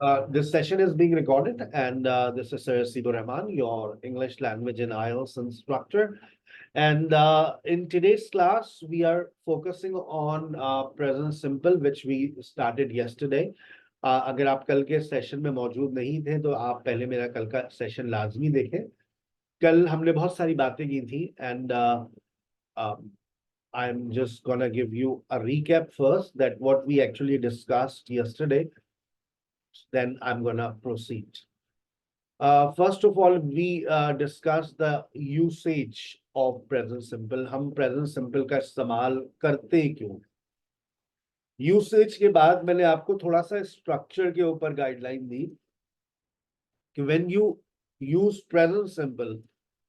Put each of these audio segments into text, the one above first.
This session is being recorded, and this is Sir Sibu Rahman, your English language and IELTS instructor. And in today's class, we are focusing on present simple, which we started yesterday. अगर आप कल के session में मौजूद नहीं थे तो आप पहले मेरा कल का सेशन लाजमी देखें. कल हमने बहुत सारी बातें की थी, and I'm just gonna give you a recap first that what we actually discussed yesterday. Then I'm gonna proceed. First of all, we discussed the usage of present simple. हम present simple का इस्तेमाल करते क्यों? Usage के बाद मैंने आपको थोड़ा सा structure के ऊपर guideline दी कि when you use present simple,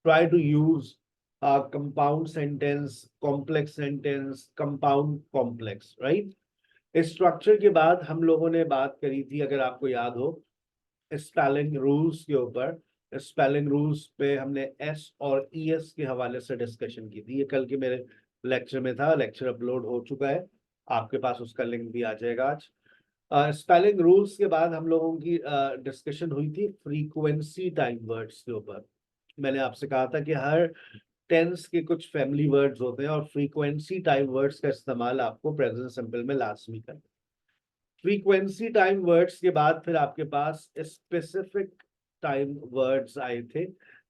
try to use compound sentence, complex sentence, compound complex, right? इस स्ट्रक्चर के बाद हम लोगों ने बात करी थी, अगर आपको याद हो, स्पेलिंग रूल्स के ऊपर. स्पेलिंग रूल्स पे हमने एस और ईएस के हवाले से डिस्कशन की थी. ये कल के मेरे लेक्चर में था, लेक्चर अपलोड हो चुका है, आपके पास उसका लिंक भी आ जाएगा आज. स्पेलिंग रूल्स के बाद हम लोगों की डिस्कशन हुई थी फ्रीक्वेंसी टाइम वर्ड्स के ऊपर. मैंने आपसे कहा था कि हर टेंस के कुछ फैमिली वर्ड्स होते हैं और फ्रीक्वेंसी टाइम वर्ड्स का इस्तेमाल आपको प्रेजेंट सिंपल में लाजमी करना. फ्रीक्वेंसी टाइम वर्ड्स के बाद फिर आपके पास स्पेसिफिक टाइम वर्ड्स आए थे,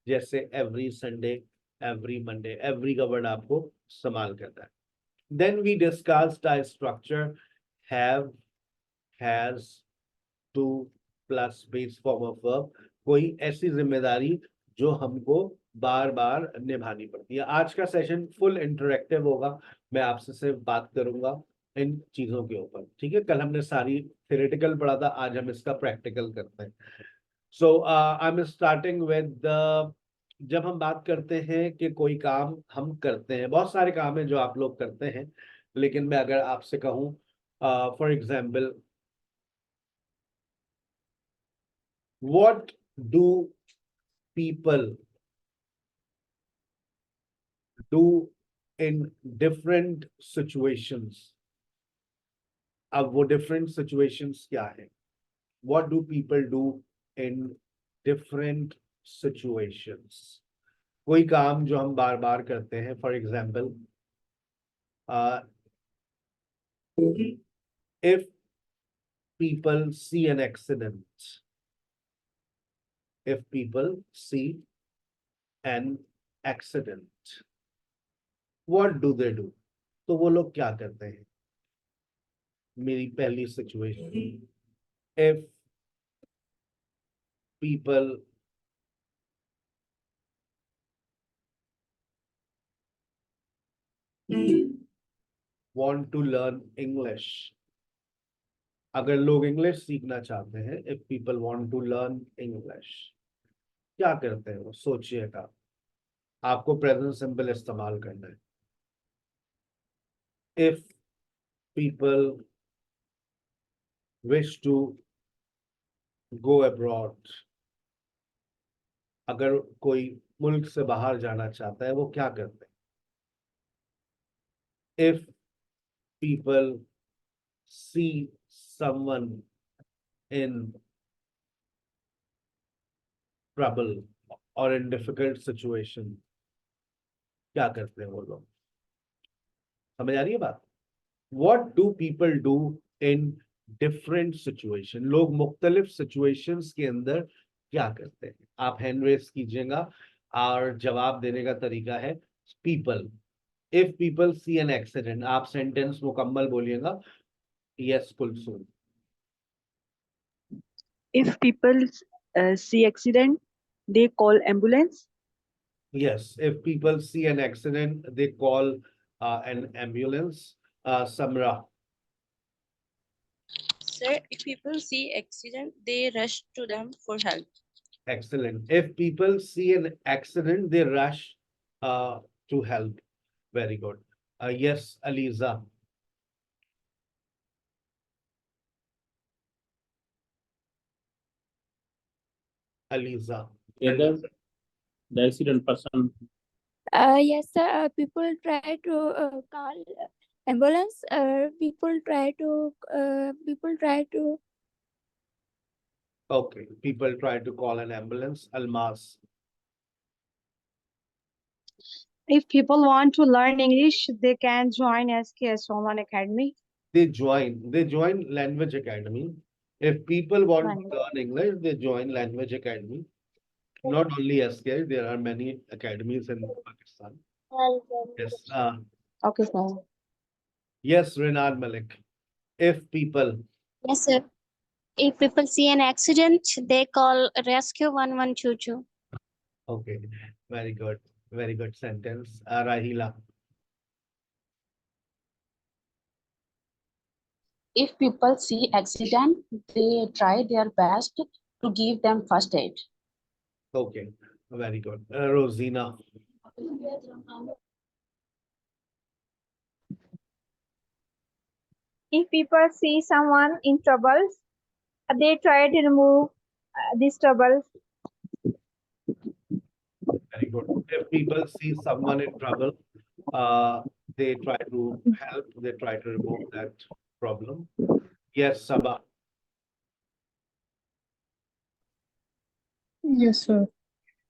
जैसे every Sunday, every Monday. Every का वर्ड आपको इस्तेमाल करना है. Then we discussed the structure have, has, to plus base form of verb. कोई ऐसी जिम्मेदारी जो हमको बार बार निभानी पड़ती है. आज का सेशन फुल इंटरेक्टिव होगा. मैं आपसे सिर्फ बात करूंगा इन चीजों के ऊपर, ठीक है? कल हमने सारी थ्योरेटिकल पढ़ा था, आज हम इसका प्रैक्टिकल करते हैं. सो आई एम स्टार्टिंग विद जब हम बात करते हैं कि कोई काम हम करते हैं, बहुत सारे काम हैं जो आप लोग करते हैं, लेकिन मैं अगर आपसे कहूं for example, what do people do in different situations? अब वो different situations क्या है? What do people do in different situations? कोई काम जो हम बार बार करते हैं, for example, if people see an accident, if people see an accident, what do they do? तो वो लोग क्या करते हैं? मेरी पहली situation, if people want to learn English, अगर लोग इंग्लिश सीखना चाहते हैं, if people want to learn English, क्या करते हैं वो? सोचिएगा, आपको प्रेजेंट सिंपल इस्तेमाल करना है. if people wish to go abroad, अगर कोई मुल्क से बाहर जाना चाहता है, वो क्या करते हैं? if people see someone in trouble or in difficult situation, क्या करते हैं वो लोग? समझ आ रही है बात? What do people do in different situation? लोग मुख्तलिफ situations के अंदर क्या करते हैं? आप हैंड रेस कीजिएगा और जवाब देने का तरीका है people. If people see an accident, आप सेंटेंस मुकम्मल बोलिएगा. Yes, Kulsum. If people see accident, they call ambulance. Yes, if people see an accident, they call an ambulance. Samra. Sir, if people see accident, they rush to them for help. Excellent. If people see an accident, they rush to help. Very good. Yes, Aliza. Aliza. The accident person. Yes, sir. People try to call ambulance. People try to Okay, people try to call an ambulance. Almas. If people want to learn English, they can join SKS Online Academy. They join language academy. If people want Language. to learn English, they join language academy. Not only SK, there are many academies in Pakistan. Yes, Okay, sir. yes, Renard Malik. If people, Yes, sir. If people see an accident, they call rescue 1122. okay, very good sentence. Rahila, If people see accident, they try their best to give them first aid. okay, very good. Rosina, If people see someone in trouble, they try to remove these troubles. very good. If people see someone in trouble, they try to help, they try to remove that problem. Yes, Sabah. Yes, sir.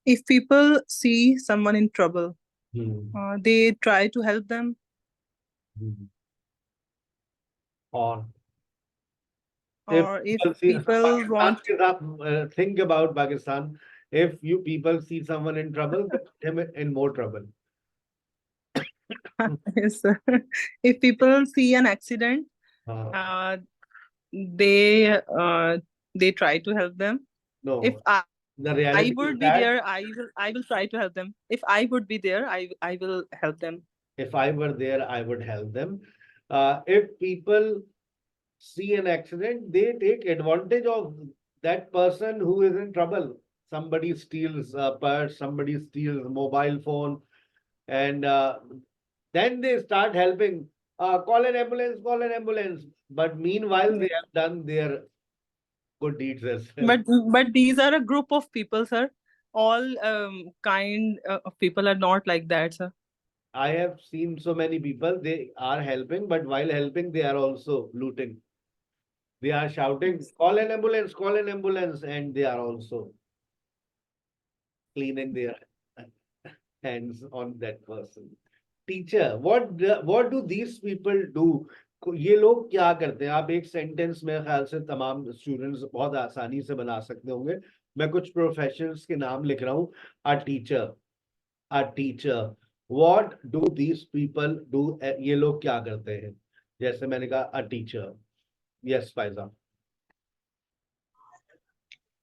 If people see someone in trouble, Hmm. they try to help them. Hmm. Or if Or if people see people Pakistan want, ke saath, think about Pakistan. If you people see someone in trouble, they put him in more trouble. yes, sir. If people see an accident, Uh, uh, they uh, they try to help them. If no, I the reality is would be that there, I will try to help them. If I would be there, I will help them. if I were there, I would help them. If people see an accident, they take advantage of that person who is in trouble. Somebody steals a purse, somebody steals mobile phone, and then they start helping. Call an ambulance, call an ambulance. But meanwhile, they have done their good deeds as well. But these are a group of people, sir. All kind of people are not like that, sir. I have seen so many people, they are helping, but while helping, they are also looting. They are shouting, call an ambulance, and they are also cleaning their hands on that person. Teacher, what do these people do? ये लोग क्या करते हैं? आप एक sentence में ख्याल से तमाम स्टूडेंट्स बहुत आसानी से बना सकते होंगे. मैं कुछ प्रोफेशंस के नाम लिख रहा हूँ. A teacher. What do these people do? ये लोग क्या करते हैं? जैसे मैंने कहा a teacher. Yes, Faiza.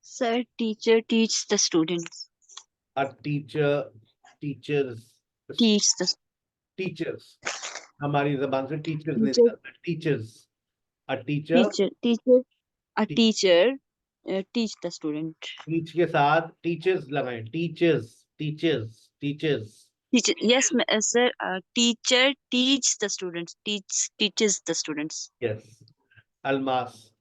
Sir, teacher teach the students. A teacher teaches Teach the teachers. हमारी जबान से teachers नहीं teacher. निकलता. Teachers. A teacher Teacher. A Te- teacher teach the student. teach के साथ teachers लगाएं. Teachers. Teacher. Yes, sir. Teacher teach the students. Teaches the students. Yes. Almas.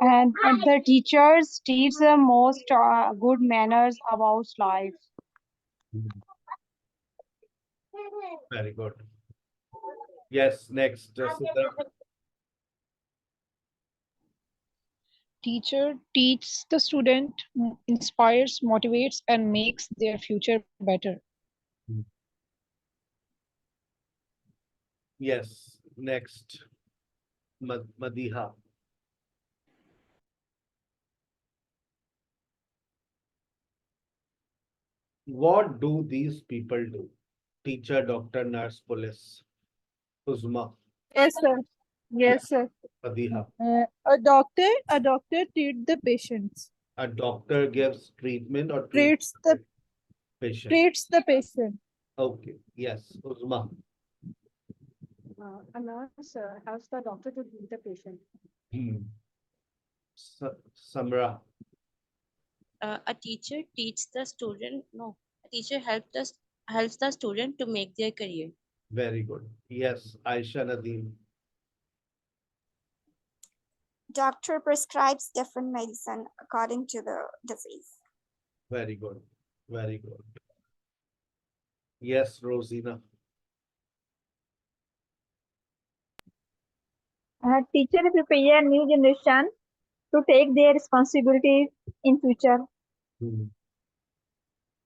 And the teachers teach the most good manners about life. Very good. Yes, next. Sidharth. Teacher teaches the student, inspires, motivates, and makes their future better. Yes, next. Madiha. What do these people do? Teacher, doctor, nurse, police. Uzma, Yes, sir. Yes, sir. Madiha. A doctor treats the patients. A doctor gives treatment or Treats the patient. treats the patient. Okay, yes, Uzma. A nurse helps the doctor to treat the patient. Samra. A teacher teaches the student. No, a teacher helps the student to make their career. Very good. Yes, Aisha Nadeem. Doctor prescribes different medicine according to the disease. Very good. Very good. Yes, Rosina. Teacher prepare new generation to take their responsibility in future.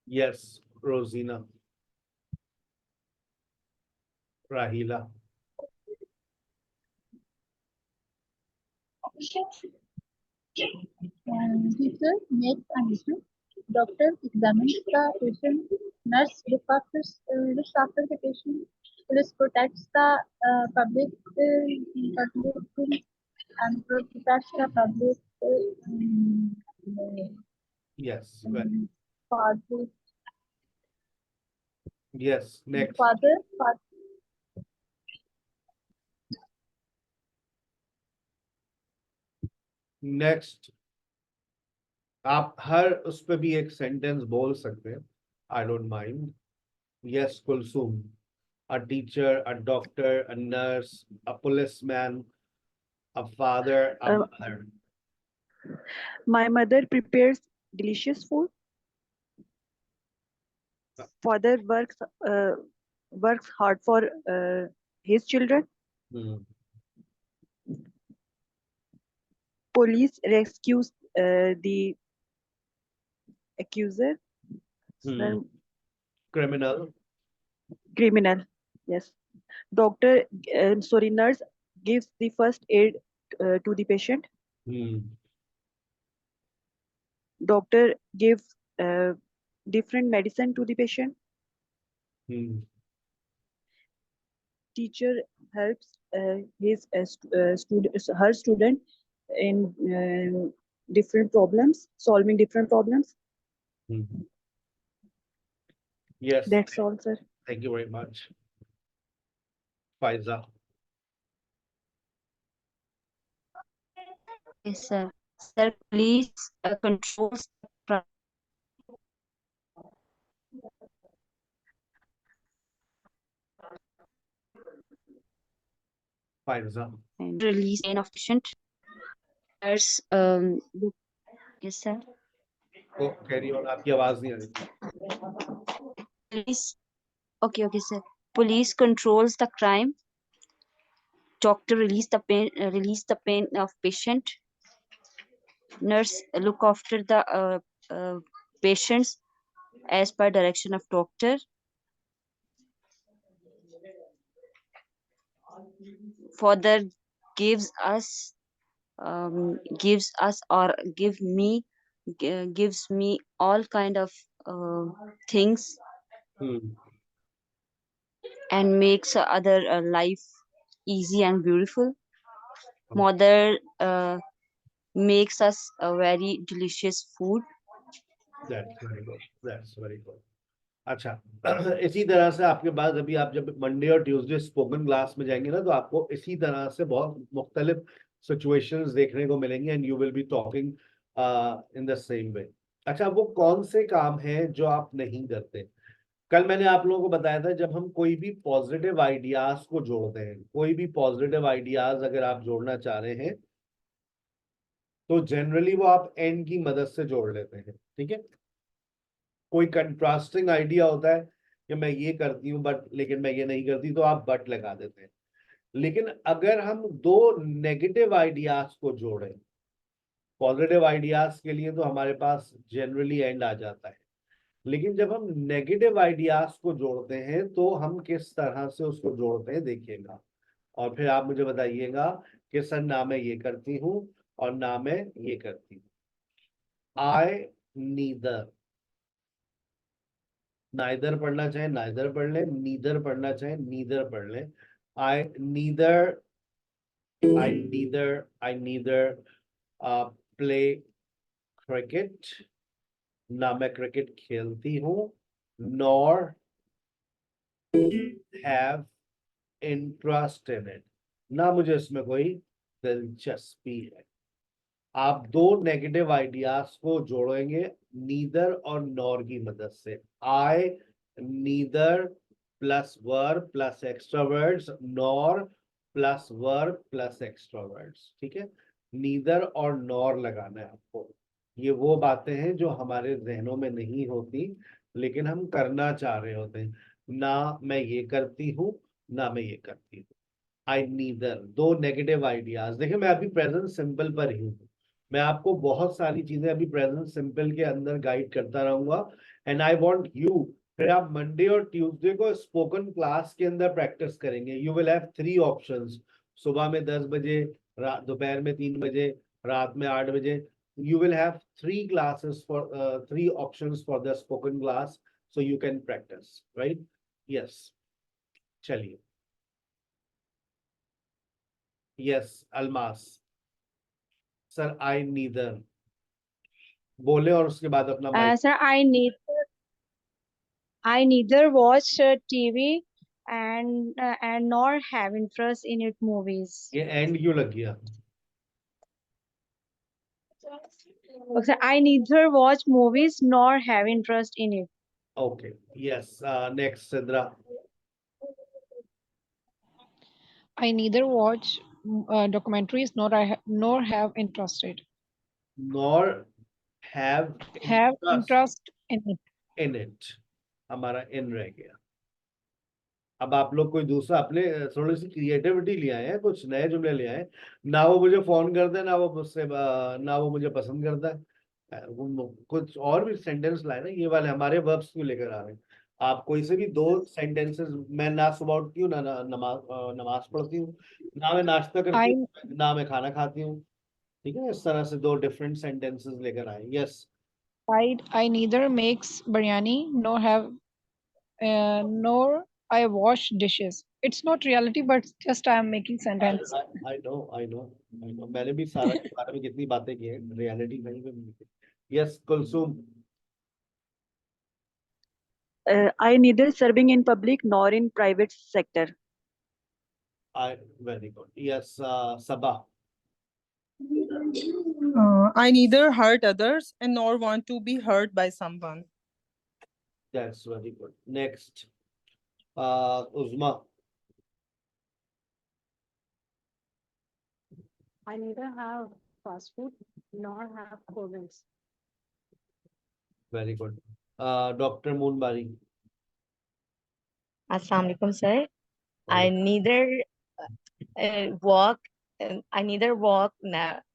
Yes, Rosina. Rahila. Teacher makes a mission. Doctor examines the patient. Nurse looks after the patient. Police protects the public, and protects the public. Yes, well, Father, yes, next. father, next आप हर उस पे भी एक sentence बोल सकते हैं. I don't mind. Yes Kulsum. A teacher, a doctor, a nurse, a policeman, a father, a mother. My mother prepares delicious food. Father works hard for his children. Police rescues the accuser. Criminal. Criminal. Yes. Nurse gives the first aid to the patient. Doctor gives different medicine to the patient. Teacher helps her student in different problems, solving different problems. Yes. That's all, sir. Thank you very much. Faiza. Yes, sir. Sir, police controls the crime. Faiza. And release pain of patient. Nurse, yes, sir. Oh, carry on. आपकी आवाज नहीं आ रही. Police. Okay, sir. Police controls the crime. Doctor release the pain of patient. Nurse look after the patients as per direction of doctor. Father gives us or gives me all kind of things and makes other life easy and beautiful. Mother makes us a very delicious food. That's very good. That's very good. अच्छा. इसी तरह से आपके पास अभी आप जब Monday और Tuesday spoken class में जाएंगे ना, तो आपको इसी तरह से बहुत मुख्तलिफ सिचुएशंस देखने को मिलेंगे and you will be talking in the same way. अच्छा, वो कौन से काम हैं जो आप नहीं करते? कल मैंने आप लोगों को बताया था, जब हम कोई भी पॉजिटिव आइडियाज को जोड़ते हैं, कोई भी पॉजिटिव आइडियाज अगर आप जोड़ना चाह रहे हैं तो जनरली वो आप एंड की मदद से जोड़ लेते हैं. ठीक है. कोई कंट्रास्टिंग आइडिया होता है कि मैं ये करती हूँ बट लेकिन मैं ये नहीं करती, तो आप बट लगा देते हैं. लेकिन अगर हम दो नेगेटिव आइडियाज को जोड़ें पॉजिटिव आइडियाज के लिए, तो हमारे पास जनरली एंड आ जाता है. लेकिन जब हम नेगेटिव आइडियाज को जोड़ते हैं तो हम किस तरह से उसको जोड़ते हैं देखिएगा, और फिर आप मुझे बताइएगा कि सर ना मैं ये करती हूँ और ना मैं ये करती हूँ. आई नीदर. नाइदर पढ़ना चाहे नाइदर पढ़ ले, नीदर पढ़ना चाहे नीदर पढ़ ले. आई नीदर प्ले क्रिकेट. ना मैं क्रिकेट खेलती हूँ, nor have interest in it. ना मुझे इसमें कोई दिलचस्पी है. आप दो नेगेटिव आइडियाज को जोड़ेंगे नीदर और नॉर की मदद से. I neither plus verb plus extra words, nor plus verb plus extra words. ठीक है. नीदर और नॉर लगाना है आपको. ये वो बातें हैं जो हमारे जहनों में नहीं होती लेकिन हम करना चाह रहे होते हैं. ना मैं ये करती हूँ, ना मैं ये करती हूँ. आई नीदर, दो नेगेटिव आइडियाज। देखिए मैं अभी प्रेजेंट सिंपल पर ही हूँ, मैं आपको बहुत सारी चीजें अभी प्रेजेंट सिंपल के अंदर गाइड करता रहूंगा। एंड आई वांट यू, फिर आप मंडे और ट्यूसडे को स्पोकन क्लास के अंदर प्रैक्टिस करेंगे। यू विल हैव 3 ऑप्शंस, सुबह में 10 बजे, दोपहर में 3 बजे, रात में 8 बजे। You will have 3 classes for 3 options for the spoken class, so you can practice, right? Yes. चलिए। Yes, Almas. Sir, I neither. बोले और उसके बाद अपना mic. Sir, I neither watch TV and nor have interest in it movies. ये end क्यों लग गया? Okay, I neither watch movies nor have interest in it. Okay. Yes. Next, Sidra. I neither watch documentaries nor have interested. Nor have interest in it. in it. हमारा in रह गया। अब आप लोग कोई दूसरा अपने थोड़ी सी क्रिएटिविटी ले आए हैं, कुछ नए जुमले ले आए हैं। ना वो मुझे फोन करता है, ना वो मुझसे ना वो मुझे पसंद करता है। कुछ और भी सेंटेंस लाए ना, ये वाले हमारे वर्ब्स क्यों लेकर आ रहे हैं? आप कोई से भी 2 सेंटेंसेस, मैं ना सुबह उठती हूँ, ना नमाज पढ़ती हूँ, ना मैं नाश्ता करती हूँ, ना मैं खाना खाती हूँ। ठीक है, इस तरह से 2 डिफरेंट सेंटेंसेस लेकर आए। Yes. I neither makes biryani nor I wash dishes. It's not reality, but just I am making sentence. I know. मैंने भी सारा के बारे में कितनी बातें की हैं, रियलिटी नहीं में। Yes, Kulsum. I neither serving in public nor in private sector. Very good. Yes, Sabah. I neither hurt others and nor want to be hurt by someone. That's very good. Next, Uzma. I neither have fast food nor have cold drinks. Very good. Dr. Moonbari. Assalamu alaikum, sir. I neither walk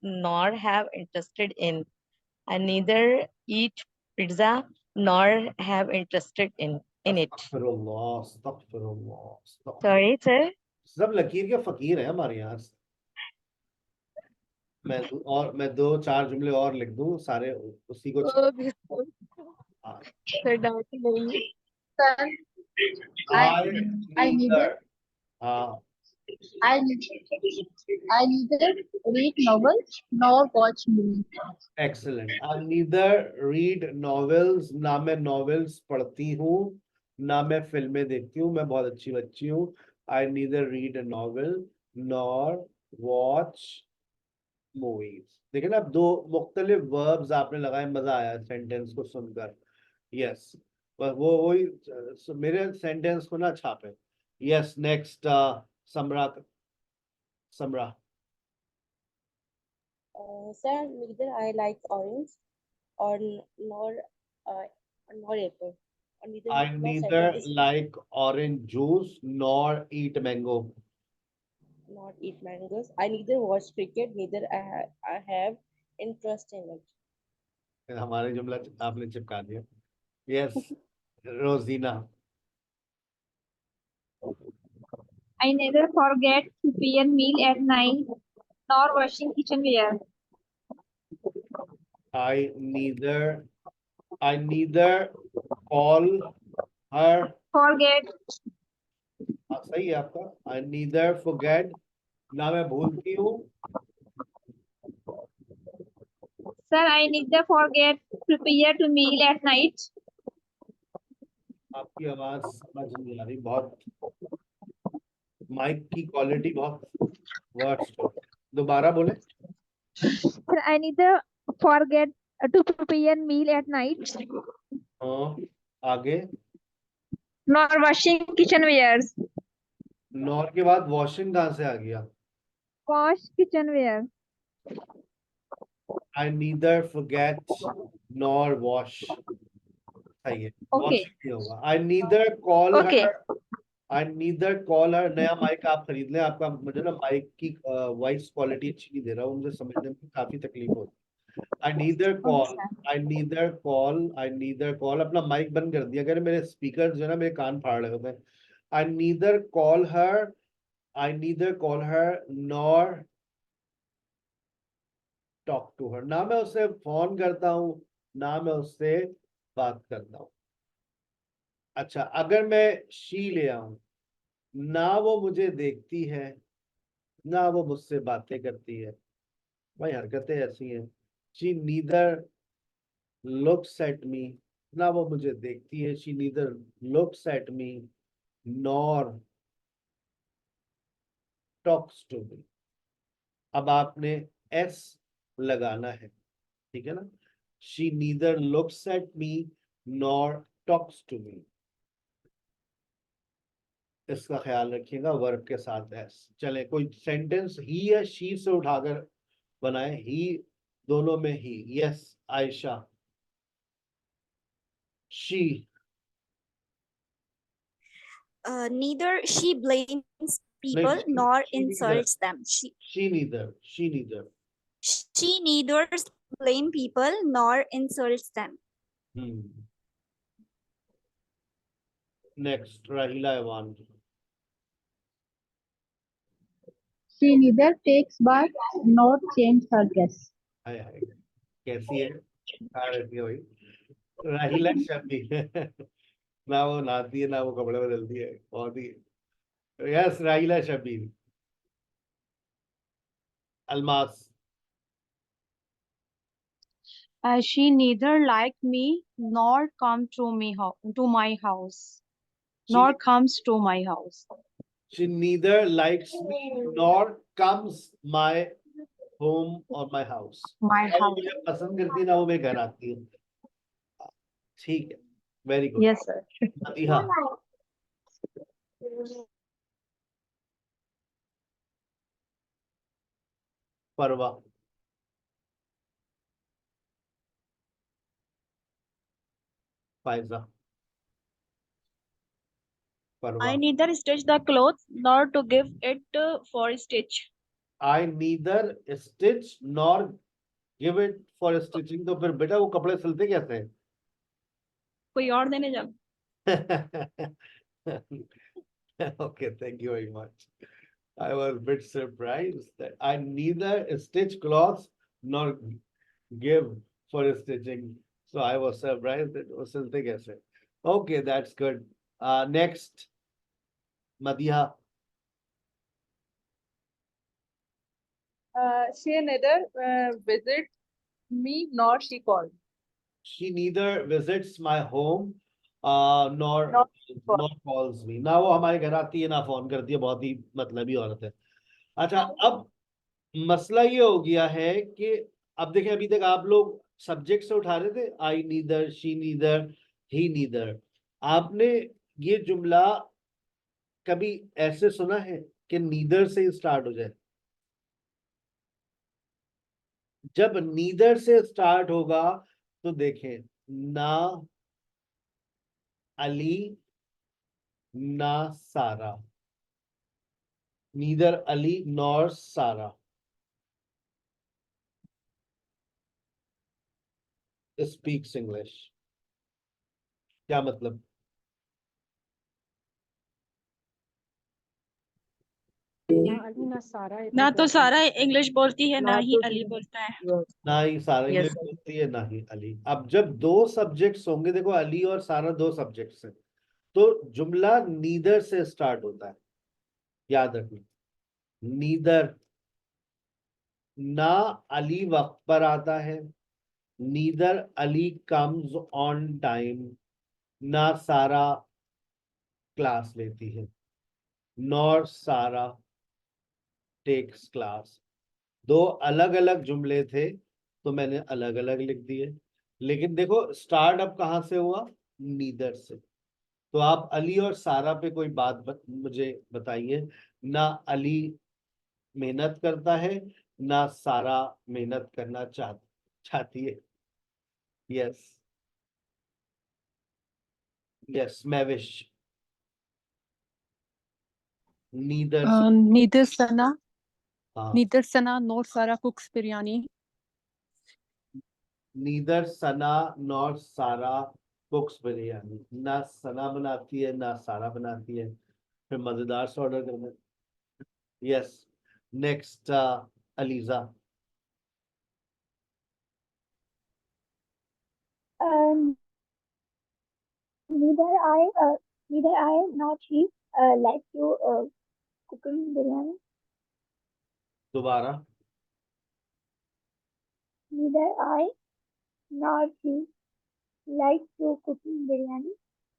nor have interested in. I neither eat pizza nor have interested in it. Astaghfirullah. Sorry, sir. सब लकीर के फकीर हैं हमारे यहाँ। मैं 2-4 जुमले और लिख दूं, सारे उसी को। I neither read novels nor watch movies. Excellent. I neither read novels, ना मैं novels पढ़ती हूँ, ना मैं फिल्में देखती हूँ। मैं बहुत अच्छी बच्ची हूँ। I neither read a novel nor watch movies. देखिए ना, 2 मुख्तलिफ verbs आपने लगाए, मजा आया सेंटेंस को सुनकर। Yes, वही मेरे सेंटेंस को ना छापे। Yes, next, Samra. Sir, neither I like orange or nor apple. I neither like orange juice nor eat mango. Not eat mangoes. I neither watch cricket, neither I have interest in it. हमारे जुमला आपने चिपका दिया। Yes, Rosina. I neither forget to prepare meal at night nor washing kitchenware. I neither call her. Forget. सही है आपका। I neither forget, ना मैं भूलती हूँ। Sir, I neither forget to prepare to meal at night. आपकी आवाज समझ नहीं आ रही, बहुत माइक की क्वालिटी बहुत वर्स्ट है। दोबारा बोले। Sir, I neither forget to prepare meal at night. हाँ, आगे। Nor washing kitchenwares. नॉर के बाद वॉशिंग कहाँ से आ गया? Wash kitchenware. I neither forget nor wash. सही है। Okay. Washing नहीं होगा। I neither call Okay. her. I neither call हर, नया माइक आप खरीद लें, आपका मुझे ना माइक की वॉइस क्वालिटी अच्छी नहीं दे रहा हूँ, मुझे समझने में काफी तकलीफ होती है। आई नीदर कॉल, आई नीदर कॉल, अपना माइक बंद कर दिया, अगर मेरे स्पीकर जो है ना मेरे कान फाड़ रहे होते हैं। I neither call her, I neither call her nor talk to her, ना मैं उससे फोन करता हूँ ना मैं उससे बात करता हूँ। अच्छा, अगर मैं शी ले आऊं, ना वो मुझे देखती है ना वो मुझसे बातें करती है, भाई हरकतें ऐसी हैं। She neither looks at me, ना वो मुझे देखती है, she neither looks at me nor talks to me. अब आपने एस लगाना है, ठीक है ना, she neither looks at me nor talks to me, इसका ख्याल रखिएगा वर्ब के साथ एस। चले कोई सेंटेंस ही या शी से उठाकर बनाए, ही दोनों में ही। Yes Ayesha, she, Neither she blames people nor insults them. She neither She neither blame people nor insults them. Next Rahila Evan, She neither takes bath nor change her dress. Hi hi कैसी है, कहाँ रहती है भाई राहिला शबीर ना वो नहाती है ना वो कपड़े बदलती है, बहुत ही। यस राहिला Shabir. Almas, She neither like me nor come to my house, nor comes to my house. she neither likes me nor comes my home or my house, My ना वो house. मुझे पसंद करती है ना वो मेरे घर आती है। ठीक है, very good. Yes, sir. Madiha, परवा, फायजा, परवा। I neither stitch the clothes nor to give it for stitch. I neither stitch nor give it for stitching, तो फिर बेटा वो कपड़े सिलते कैसे हैं? कोई और देने जा। Okay, thank you very much. I was a bit surprised that I neither stitch cloths nor give for stitching. So I was surprised that वो सिलते कैसे? Okay, that's good. Next, Madiha. She neither visits me nor she calls. She neither visits my home nor Nor calls me. ना वो हमारे घर आती है ना फोन करती है, बहुत ही मतलबी औरत है। अच्छा, अब मसला ये हो गया है कि अब देखें, अभी तक आप लोग सब्जेक्ट से उठा रहे थे, I neither, she neither, he neither. आपने ये जुमला कभी ऐसे सुना है कि नीदर से स्टार्ट हो जाए? जब नीदर से स्टार्ट होगा तो देखें, ना अली ना सारा, नीदर अली नॉर सारा। स्पीक्स इंग्लिश, क्या मतलब? ना तो सारा इंग्लिश बोलती है ना ही अली बोलता है। ना ही सारा इंग्लिश बोलती है ना ही अली। अब जब दो सब्जेक्ट्स होंगे, देखो अली और सारा दो सब्जेक्ट्स हैं, तो जुमला नीदर से स्टार्ट होता है, याद रखना। नीदर, ना अली वक्त पर आता है, neither Ali comes on time, ना सारा क्लास लेती है, नॉर सारा टेक्स क्लास। दो अलग अलग जुमले थे तो मैंने अलग अलग लिख दिए, लेकिन देखो स्टार्ट अब कहाँ से हुआ? नीदर से। तो आप अली और सारा पे कोई बात मुझे बताइए। ना अली मेहनत करता है ना सारा मेहनत करना चाहती है। Yes yes Mahvish, neither Neither Sana, हाँ, neither Sana nor Sara cooks biryani. Neither Sana nor Sara cooks biryani. ना सना बनाती है ना सारा बनाती है, फिर मजेदार से ऑर्डर करना। Yes, next ELISA. Neither I nor she like to cooking biryani. दोबारा। Neither I nor she like to cooking biryani.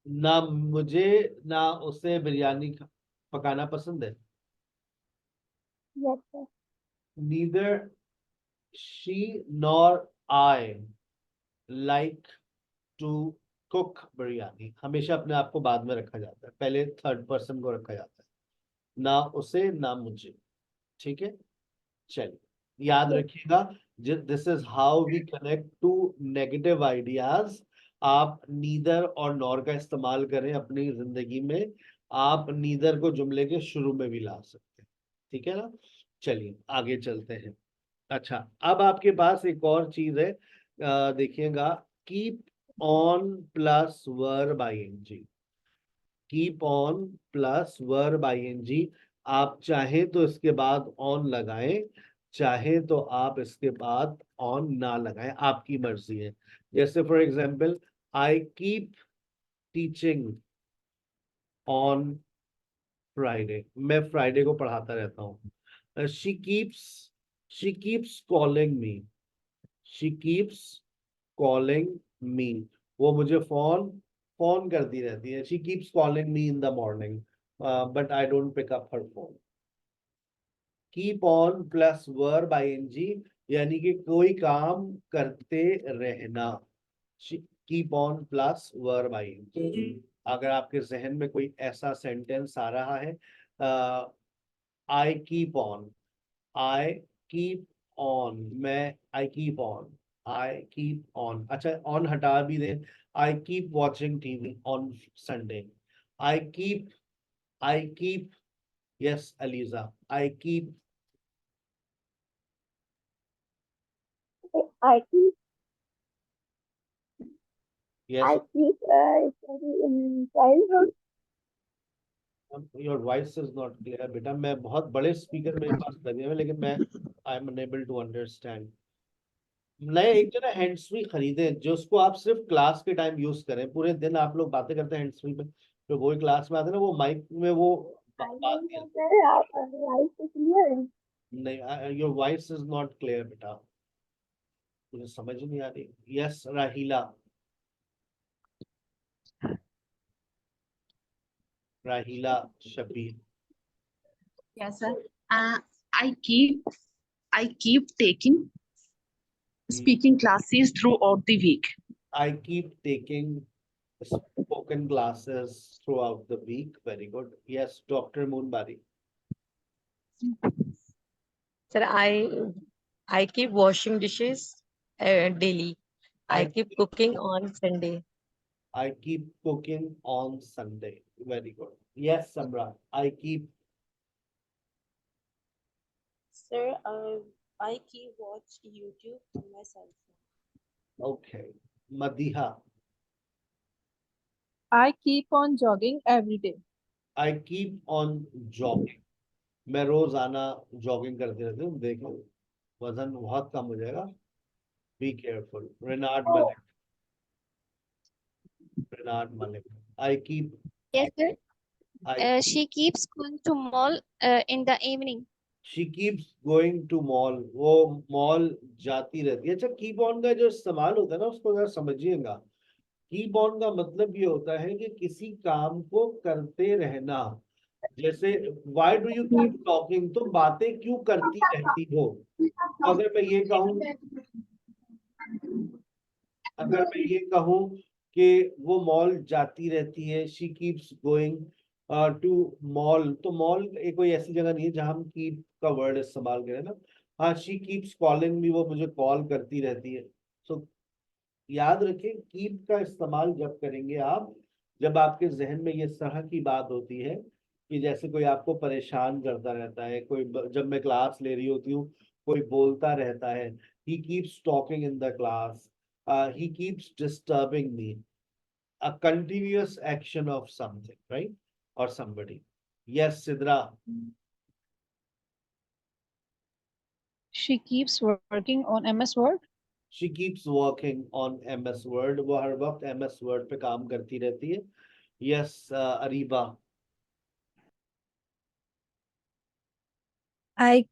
ना मुझे ना उसे बिरयानी पकाना पसंद है। Yes, sir. Neither she nor I like to cook biryani. हमेशा अपने आप को बाद में रखा जाता है, पहले थर्ड पर्सन को रखा जाता है, ना उसे ना मुझे। ठीक है, चलिए याद रखिएगा, this is how we connect to negative ideas. आप नीदर और नॉर का इस्तेमाल करें अपनी जिंदगी में, आप नीदर को जुमले के शुरू में भी ला सकते हैं। ठीक है ना, चलिए आगे चलते हैं। अच्छा, अब आपके पास एक और चीज है, देखिएगा, keep on plus verb ING. Keep on plus verb ING. आप चाहे तो इसके बाद ऑन लगाएं, चाहे तो आप इसके बाद ऑन ना लगाएं, आपकी मर्जी है। जैसे for example, I keep teaching on Friday, मैं फ्राइडे को पढ़ाता रहता हूँ। She keeps calling me, she keeps calling me, वो मुझे फोन करती रहती है। She keeps calling me in the morning but I don't pick up her phone. Keep on plus verb ING, यानी कि कोई काम करते रहना। Keep on plus verb ING. अगर आपके जहन में कोई ऐसा सेंटेंस आ रहा है, I keep on, I keep on, मैं I keep on, I keep on. अच्छा, ऑन हटा भी दें, I keep watching TV on Sunday. I keep yes Aliza, I keep I keep yes. study in childhood. Your voice is not clear बेटा, मैं बहुत बड़े speaker मेरे पास लगे हुए हैं, लेकिन मैं I am unable to understand. नए एक जो ना हैंड्स फ्री खरीदे, जो उसको आप सिर्फ क्लास के टाइम यूज करें। पूरे दिन आप लोग बातें करते हैं हैंड्स फ्री में, जो वही क्लास में आते हैं ना, वो माइक में वो बात नहीं, your voice is not clear बेटा, मुझे समझ नहीं आ रही। यस राहीला, राहीला Shabir. Yes, sir. I keep taking speaking classes throughout the week. I keep taking spoken classes throughout the week. Very good. Yes, Dr. Moonbari. Sir, I keep washing dishes daily. I keep cooking on Sunday. I keep cooking on Sunday. Very good. Yes, Samra. I keep. Sir, I keep watch YouTube on my cell phone. Okay. Madiha. I keep on jogging every day. I keep on jogging. मैं रोजाना jogging करते रहती हूँ, देखो वजन बहुत कम हो जाएगा। Be careful. Renad Malik, Renad Malik. I keep. Yes, sir. I She keeps going to mall in the evening. She keeps going to mall. वो मॉल जाती रहती है। अच्छा, कीप ऑन का जो इस्तेमाल होता है ना, उसको जरा समझिएगा। कीप ऑन का मतलब ये होता है कि किसी काम को करते रहना। जैसे why do you keep talking, तुम बातें क्यों करती रहती हो। तो अगर मैं ये कहूँ, कि वो मॉल जाती रहती है, she keeps going to mall, तो मॉल कोई ऐसी जगह नहीं है जहां हम कीप का वर्ड इस्तेमाल करें ना। हाँ, शी कीप्स कॉलिंग मी, वो मुझे कॉल करती रहती है। सो याद रखें, कीप का इस्तेमाल जब करेंगे आप, जब आपके जहन में ये तरह की बात होती है कि जैसे कोई आपको परेशान करता रहता है, जब मैं क्लास ले रही होती हूँ कोई बोलता रहता है, he keeps talking in the class, he keeps disturbing me, a continuous action of something, right? Or somebody. Yes, Sidra. She keeps working on MS Word. She keeps working on MS Word. वो हर वक्त MS Word पे काम करती रहती है. Yes, Ariba. I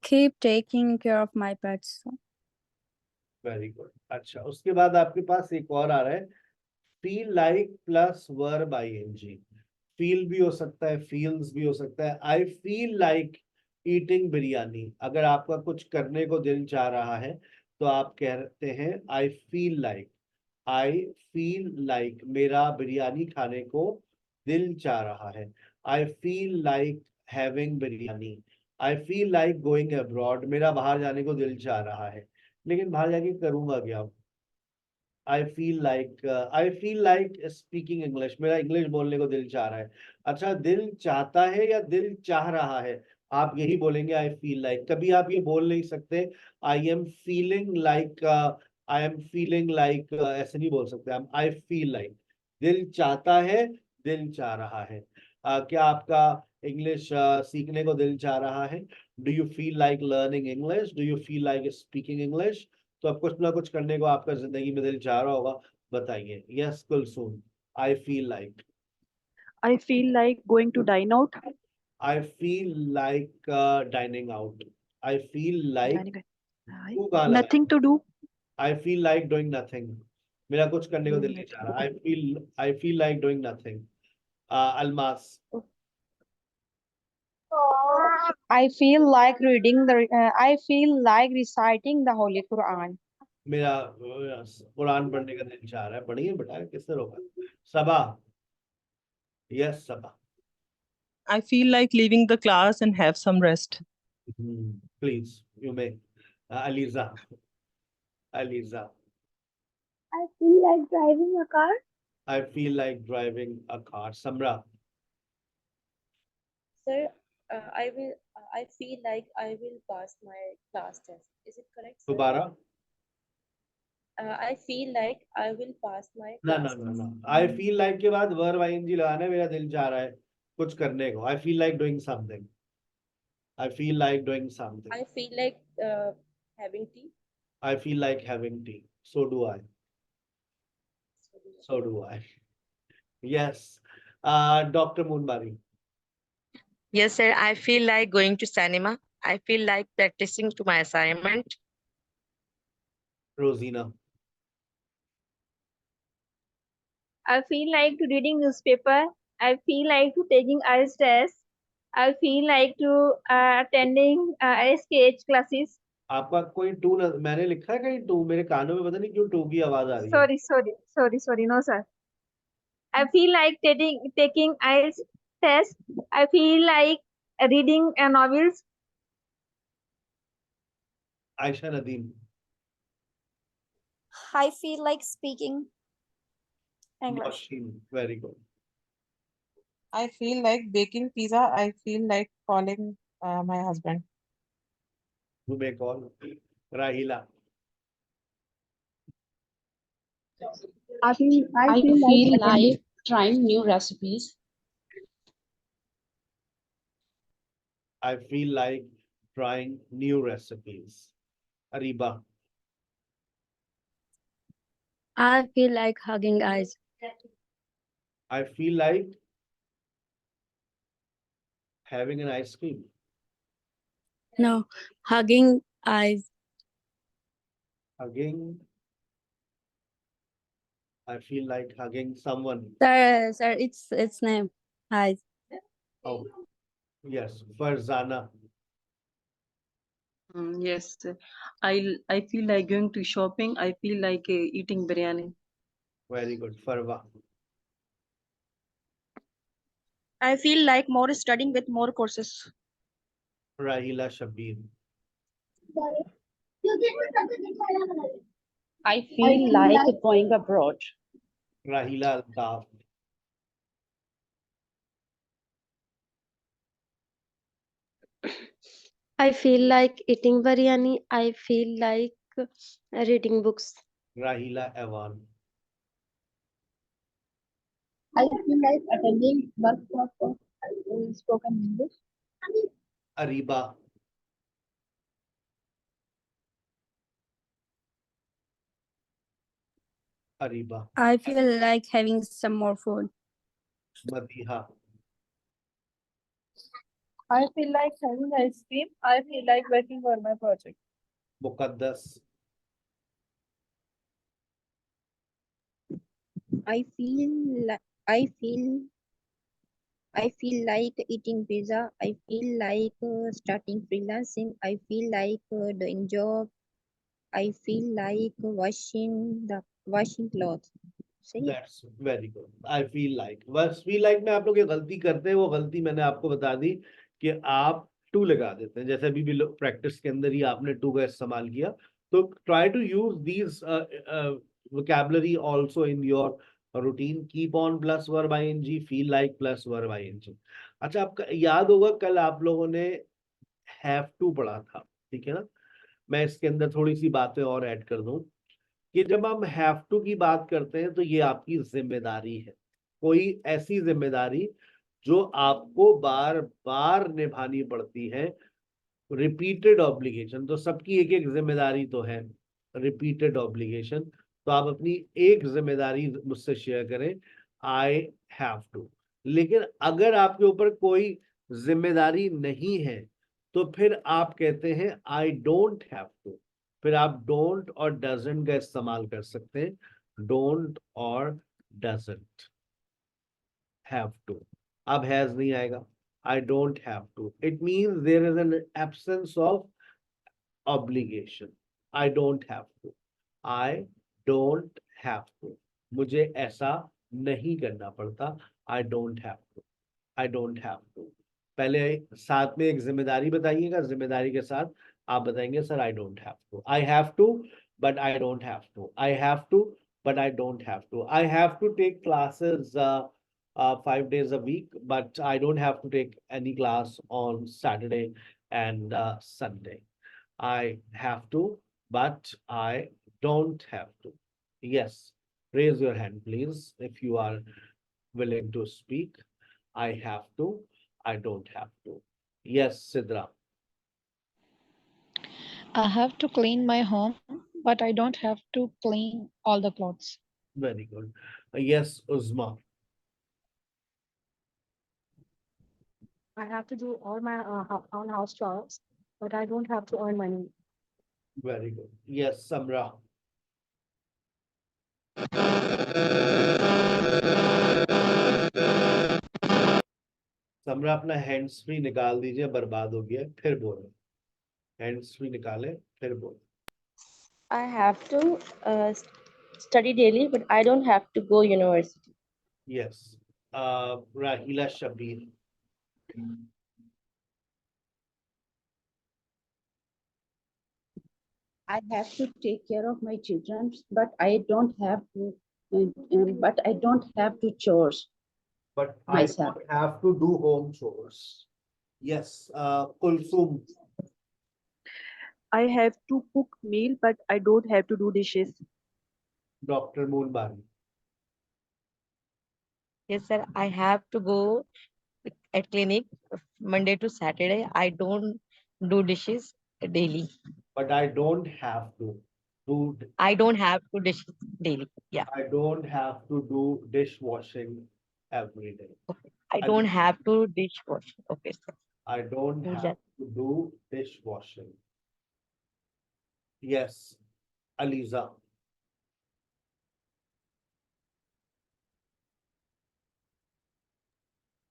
keep taking care of my pets. Very good. अच्छा, उसके बाद आपके पास एक और आ रहा है, feel like plus verb ing. Feel भी हो सकता है, feels भी हो सकता है. I feel like eating biryani. अगर आपका कुछ करने को दिल चाह रहा है तो आप कहते हैं I feel like मेरा बिरयानी खाने को दिल चाह रहा है. I feel like having biryani. I feel like going abroad. मेरा बाहर जाने को दिल चाह रहा है, लेकिन बाहर जाके करूंगा क्या? I feel like speaking English. मेरा इंग्लिश बोलने को दिल चाह रहा है. अच्छा, दिल चाहता है या दिल चाह रहा है, आप यही बोलेंगे I feel like. कभी आप ये बोल नहीं सकते I am feeling like, ऐसे नहीं बोल सकते हम. I feel like, दिल चाहता है, दिल चाह रहा है. क्या आपका इंग्लिश सीखने को दिल चाह रहा है? Do you feel like learning English? Do you feel like speaking English? तो अब कुछ ना कुछ करने को आपका जिंदगी में दिल चाह रहा होगा, बताइए. Yes Kulsoom. I feel like. I feel like going to dine out. I feel like dining out. I feel like Nothing to do. I feel like doing nothing. मेरा कुछ करने को दिल नहीं चाह रहा. I feel like doing nothing. Almas. I feel like I feel like reciting the Holy Quran. मेरा कुरान पढ़ने का दिल चाह रहा है. पढ़िए बेटा, किससे रोका? Saba. Yes Saba. I feel like leaving the class and have some rest. Please, you may. Aliza. Aliza. I feel like driving a car. I feel like driving a car. Samra. Sir, I feel like I will pass my class test. Is it correct, sir? Dobara. I feel like I will pass my No, class no, no, test. no. I feel like के बाद verb ing लगाना है. मेरा दिल चाह रहा है कुछ करने को. I feel like doing something. I feel like doing something. I feel like having tea. I feel like having tea. So do I. So do I. Yes. Dr. Moonbari. Yes, sir. I feel like going to cinema. I feel like practicing to my assignment. Rosina. I feel like to reading newspaper. I feel like to taking IELTS test. I feel like to attending SKH classes. आपका कोई to मैंने लिखा है कहीं to, मेरे कानों में पता नहीं क्यों टू की आवाज आ रही है. Sorry. No, sir. I feel like taking IELTS test. I feel like reading novels. Aisha Nadeem. I feel like speaking English. Nosheen. Very good. I feel like baking pizza. I feel like calling my husband. You may call Rahila. I feel like trying new recipes. I feel like trying new recipes. Ariba. I feel like hugging eyes. I feel like having an ice cream. No, hugging eyes. Hugging. I feel like hugging someone. Sir, it's name. Eyes. Oh, yes. Farzana. Yes, I feel like going to shopping. I feel like eating biryani. Very good. Farwa. I feel like more studying with more courses. Rahila Shabir. I feel like going abroad. Rahila Altaf. I feel like eating biryani. I feel like reading books. Rahila Evan. I feel like attending workshop of spoken English. Ariba. Ariba. I feel like having some more food. Madiha. I feel like having ice cream. I feel like working on my project. Muqaddas. I feel like I feel like eating pizza. I feel like starting freelancing. I feel like doing job. I feel like washing clothes. सही है? That's very good. I feel like. बस feel like में आप लोग ये गलती करते हैं, वो गलती मैंने आपको बता दी कि आप टू लगा देते हैं। जैसे अभी भी प्रैक्टिस के अंदर ही आपने टू का इस्तेमाल किया, तो try to use these vocabulary also in your routine. Keep on plus verb ing, feel like plus verb ing. अच्छा, आपका याद होगा कल आप लोगों ने have to पढ़ा था, ठीक है ना? मैं इसके अंदर थोड़ी सी बातें और ऐड कर दूं कि जब हम हैव टू की बात करते हैं तो ये आपकी जिम्मेदारी है, कोई ऐसी जिम्मेदारी जो आपको बार बार निभानी पड़ती है, रिपीटेड ऑब्लिगेशन। तो सबकी एक एक जिम्मेदारी तो है, रिपीटेड ऑब्लिगेशन। तो आप अपनी एक जिम्मेदारी मुझसे शेयर करें, आई हैव टू। लेकिन अगर आपके ऊपर कोई जिम्मेदारी नहीं है तो फिर आप कहते हैं आई डोंट हैव टू। फिर आप डोंट और डजंट का इस्तेमाल कर सकते हैं, डोंट और डजंट। हैव टू, अब हैज नहीं आएगा। I don't have to. It means there is an absence of obligation. I don't have to. I don't have to. मुझे ऐसा नहीं करना पड़ता। I don't have to. I don't have to. पहले साथ में एक जिम्मेदारी बताइएगा, जिम्मेदारी के साथ आप बताएंगे sir I don't have to. I have to, but I don't have to. I have to, but I don't have to. I have to take classes 5 days a week, but I don't have to take any class on Saturday and Sunday. I have to, but I don't have to. Yes, raise your hand, please, if you are willing to speak. I have to, I don't have to. Yes, Sidra. I have to clean my home, but I don't have to clean all the clothes. Very good. Yes, Uzma. I have to do all my own house chores, but I don't have to earn money. Very good. Yes, Samra. समरा अपना hands free निकाल दीजिए, बर्बाद हो गया, फिर बोलो। Hands free निकाले, फिर बोलो। I have to study daily, but I don't have to go university. Yes. Rahila Shabir. I have to take care of my children, but I don't have to. But I don't have to chores. But myself. I don't have to do home chores. Yes. Kulsum. I have to cook meal, but I don't have to do dishes. Dr. Moonbari. Yes, sir. I have to go at clinic Monday to Saturday. I don't do dishes daily. But I don't have to do. I don't have to dish daily. Yeah. I don't have to do dishwashing every day. I don't have to dishwash. Okay, sir. I don't have to do dishwashing. Yes, Aliza.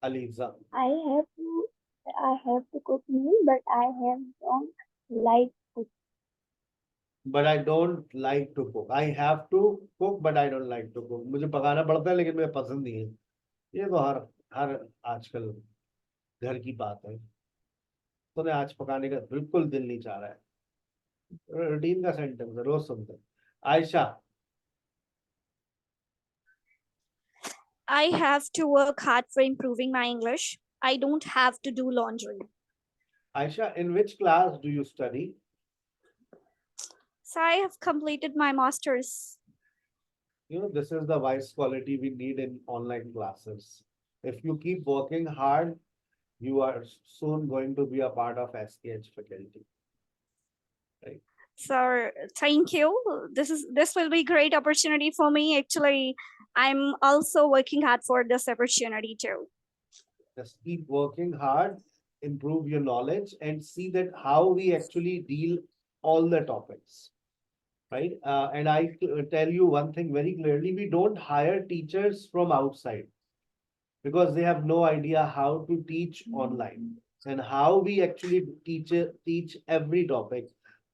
Aliza. I have to cook meal, but I don't like cook. But I don't like to cook. I have to cook, but I don't like to cook. मुझे पकाना पड़ता है लेकिन मुझे पसंद नहीं है। ये तो हर आजकल घर की बात है। तो आज पकाने का बिल्कुल दिल नहीं चाह रहा है। रूटीन का सेंटेंस है, रोज सुनते हैं। Ayesha. I have to work hard for improving my English. I don't have to do laundry. Aisha, in which class do you study? So I have completed my master's. You know, this is the wise quality we need in online classes. If you keep working hard, you are soon going to be a part of SKH faculty. Right? So thank you. This will be great opportunity for me. Actually, I'm also working hard for this opportunity too. Just keep working hard, improve your knowledge, and see that how we actually deal all the topics. Right? And I tell you one thing very clearly, we don't hire teachers from outside because they have no idea how to teach online and how we actually teach every topic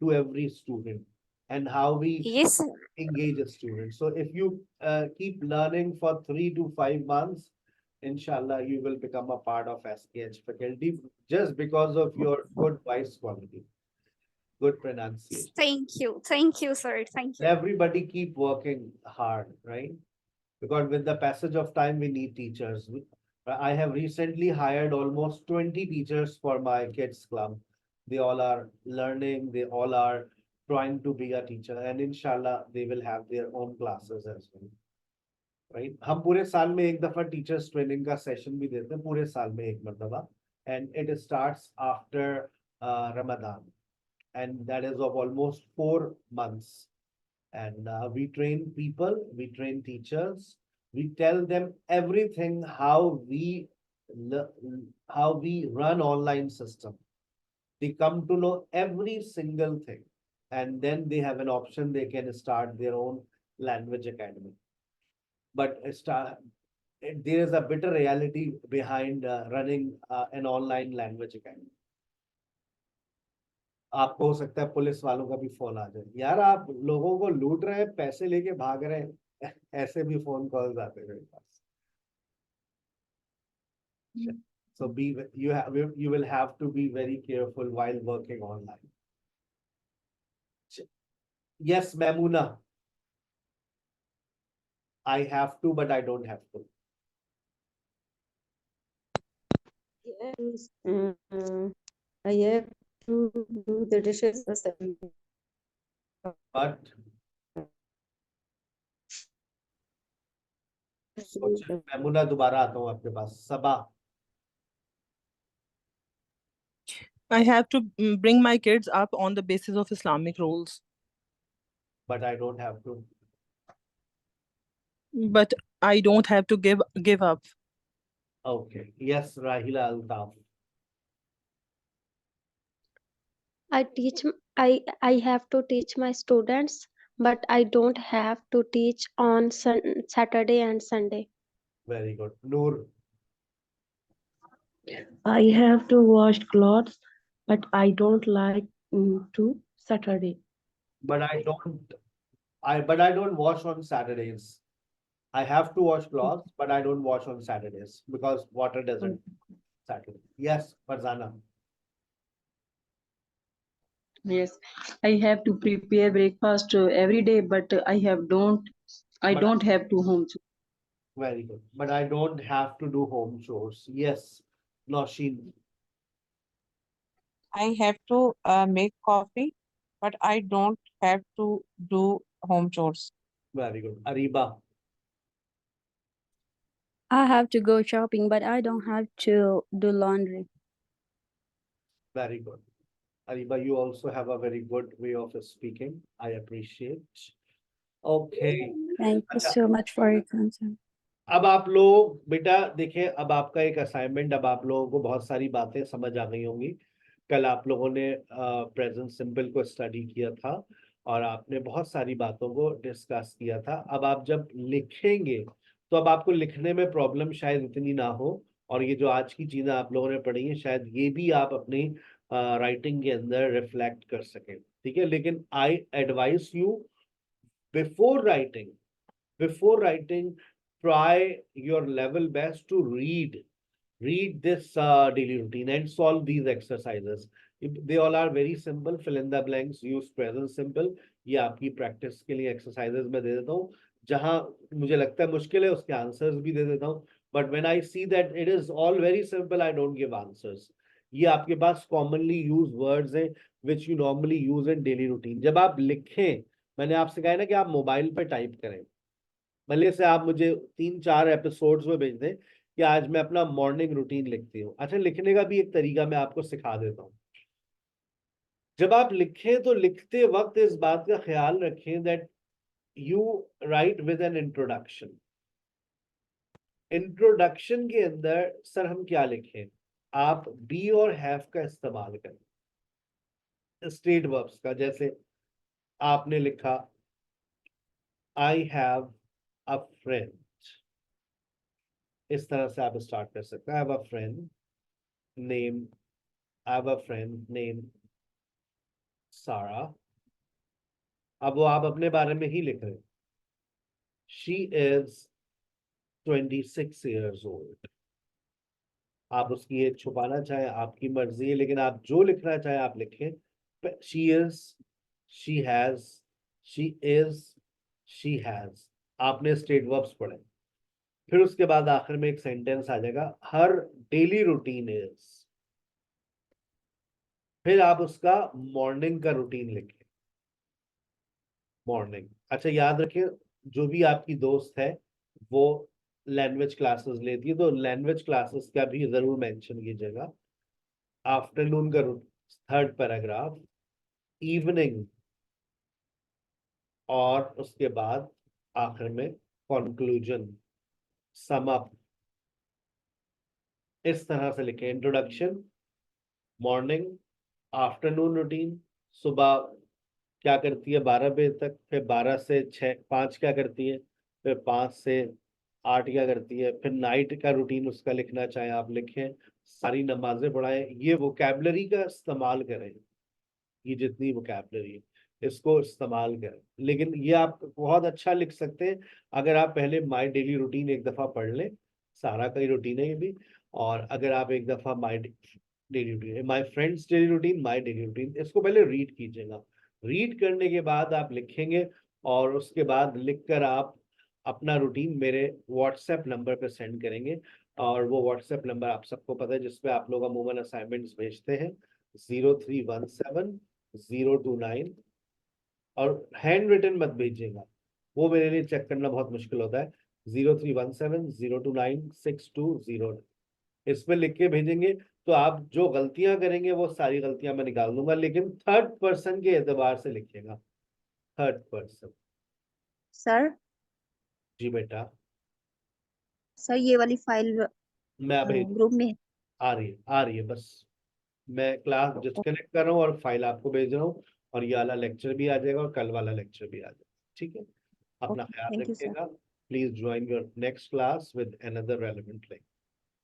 to every student and how we Yes. engage a student. So if you keep learning for 3 to 5 months, inshallah, you will become a part of SKH faculty just because of your good voice quality, good pronunciation. Thank you, sir. Thank you. Everybody keep working hard, right? Because with the passage of time, we need teachers. I have recently hired almost 20 teachers for my kids club. They all are learning, they all are trying to be a teacher, and inshallah, they will have their own classes as well. Right? हम पूरे साल में एक दफा teachers training का session भी देते हैं, पूरे साल में एक मर्तबा, and it starts after Ramadan, and that is of almost 4 months. And we train people, we train teachers, we tell them everything how we run online system. They come to know every single thing, and then they have an option, they can start their own language academy. But there is a bitter reality behind running an online language academy. आपको हो सकता है police वालों का भी phone आ जाए, यार आप लोगों को लूट रहे हैं, पैसे लेके भाग रहे हैं, ऐसे भी फोन कॉल्स आते हैं मेरे पास. So you will have to be very careful while working online. Yes, Maimuna. I have to, but I don't have to. Yes, I have to do the dishes. But Maimuna, दोबारा आता हूँ आपके पास. सबा. I have to bring my kids up on the basis of Islamic rules. But I don't have to. But I don't have to give up. Okay. Yes, Rahila Altaf. I have to teach my students, but I don't have to teach on Saturday and Sunday. Very good. Noor. I have to wash clothes, but I don't like to Saturday. But I don't wash on Saturdays. I have to wash clothes, but I don't wash on Saturdays because water doesn't Saturday. Yes, Farzana. Yes, I have to prepare breakfast every day, but I don't have to home chores. Very good. But I don't have to do home chores. Yes, Nosheen. I have to make coffee, but I don't have to do home chores. Very good. Ariba. I have to go shopping, but I don't have to do laundry. Very good. Ariba, you also have a very good way of speaking. I appreciate. Okay. Thank you so much for your concern. अब आप लोग बेटा देखिए, अब आपका एक assignment, अब आप लोगों को बहुत सारी बातें समझ आ गई होंगी. कल आप लोगों ने प्रेजेंट सिंपल को स्टडी किया था और आपने बहुत सारी बातों को डिस्कस किया था. अब आप जब लिखेंगे तो अब आपको लिखने में प्रॉब्लम शायद इतनी ना हो, और ये जो आज की चीजें आप लोगों ने पढ़ी हैं शायद ये भी आप अपनी राइटिंग के अंदर रिफ्लेक्ट कर सकें. ठीक है, लेकिन I advise you before writing try your level best to read this daily routine and solve these exercises. They all are very simple. Fill in the blanks, use present simple. ये आपकी practice के लिए exercises में दे देता हूँ. जहां मुझे लगता है मुश्किल है उसके आंसर्स भी दे देता हूँ. But when I see that it is all very simple, I don't give answers. ये आपके पास कॉमनली यूज वर्ड्स हैं which you normally use in daily routine. जब आप लिखें, मैंने आपसे कहा है ना कि आप मोबाइल पे टाइप करें, भले से आप मुझे 3-4 एपिसोड्स में भेज दें कि आज मैं अपना मॉर्निंग रूटीन लिखती हूँ। अच्छा, लिखने का भी एक तरीका मैं आपको सिखा देता हूँ। जब आप लिखें तो लिखते वक्त इस बात का ख्याल रखें that you right with an introduction. Introduction के अंदर सर हम क्या लिखें? आप बी और हैव का इस्तेमाल करें स्टेट वर्ब्स का। जैसे आपने लिखा आई हैव अ फ्रेंड, इस तरह से आप स्टार्ट कर सकते हैं। I have a friend name, I have a friend name सारा। अब वो आप अपने बारे में ही लिख रहे हैं। She is 26 years old। आप उसकी एज छुपाना चाहें आपकी मर्जी है, लेकिन आप जो लिखना चाहें आप लिखें। She is, she has, she is, she has. आपने स्टेट वर्ब्स पढ़े, फिर उसके बाद आखिर में एक सेंटेंस आ जाएगा, हर डेली रूटीन इज। फिर आप उसका मॉर्निंग का रूटीन लिखें, मॉर्निंग। अच्छा याद रखें, जो भी आपकी दोस्त है वो लैंग्वेज क्लासेस लेती है, तो लैंग्वेज क्लासेस का भी जरूर मेंशन कीजिएगा। आफ्टरनून का थर्ड पैराग्राफ, इवनिंग, और उसके बाद आखिर में कंक्लूजन, सम अप। इस तरह से लिखें, इंट्रोडक्शन, मॉर्निंग, आफ्टरनून रूटीन, सुबह क्या करती है 12 बजे तक, फिर 12 से 5 क्या करती है, फिर 5 से 8 क्या करती है, फिर नाइट का रूटीन उसका लिखना चाहे आप लिखें। सारी नमाजें पढ़ाएं। ये वोकैबलरी का इस्तेमाल करें, ये जितनी वोकैबलरी है इसको इस्तेमाल करें। लेकिन ये आप बहुत अच्छा लिख सकते हैं अगर आप पहले माई डेली रूटीन एक दफ़ा पढ़ लें। सारा का ही रूटीन है ये भी। और अगर आप एक दफ़ा my daily routine, my friends daily routine, my daily routine, इसको पहले रीड कीजिएगा। रीड करने के बाद आप लिखेंगे और उसके बाद लिखकर आप अपना रूटीन मेरे व्हाट्सएप नंबर पे सेंड करेंगे। और वो व्हाट्सएप नंबर आप सबको पता है जिसपे आप लोग अमूमन असाइनमेंट्स भेजते हैं, 0317-029। और हैंड रिटन मत भेजिएगा, वो मेरे लिए चेक करना बहुत मुश्किल होता है। 0317-029-6209 इसमें लिख के भेजेंगे तो आप जो गलतियां करेंगे वो सारी गलतियां मैं निकाल दूंगा, लेकिन थर्ड पर्सन के एतबार से लिखिएगा, थर्ड पर्सन। सर जी बेटा, सर ये वाली फाइल मैं अभी ग्रुप में आ रही है बस मैं क्लास डिस्कनेक्ट कर रहा हूँ और फाइल आपको भेज रहा हूँ, और ये वाला लेक्चर भी आ जाएगा और कल वाला लेक्चर भी आ जाएगा। ठीक है, अपना ख्याल थैंक यू सर। रखिएगा। Please join your next class with another relevant link.